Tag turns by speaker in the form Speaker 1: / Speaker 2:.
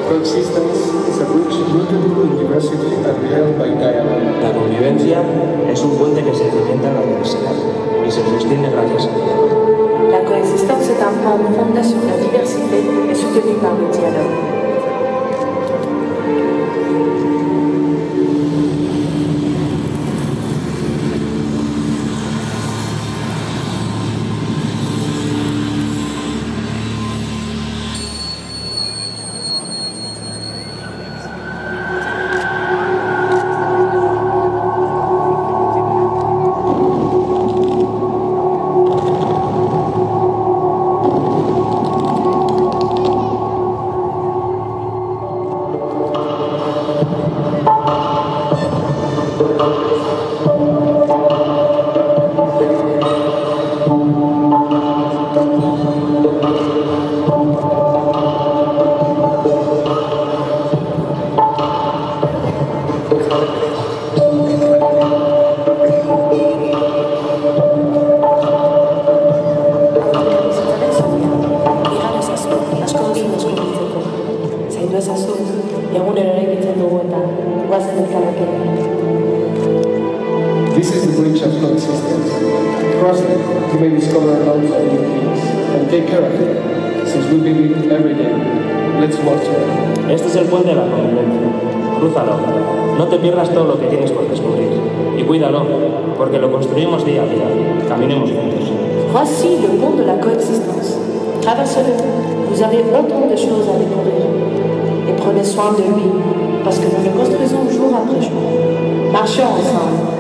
Speaker 1: Coexistence is a bridge rooted in diversity and held by dialogue.
Speaker 2: La convivencia es un puente que se cimienta en la diversidad y se sostiene gracias a ella.
Speaker 3: La coexistence est un pont fondé sur la diversité et soutenu par le dialogue.
Speaker 1: This is the bridge of coexistence. Cross it, you may discover lots of new things. And take care of it, since we live it every day. Let's walk together.
Speaker 2: Este es el puente de la convivencia. Crúzalo. No te pierdas todo lo que tienes por descubrir. Y cuídalo, porque lo construimos día a día. Caminemos juntos.
Speaker 3: Voici le pont de la coexistence. Traversez-le. Vous avez autant de choses à découvrir. Et prenez soin de lui, parce que nous le construisons jour après jour. Marchons ensemble.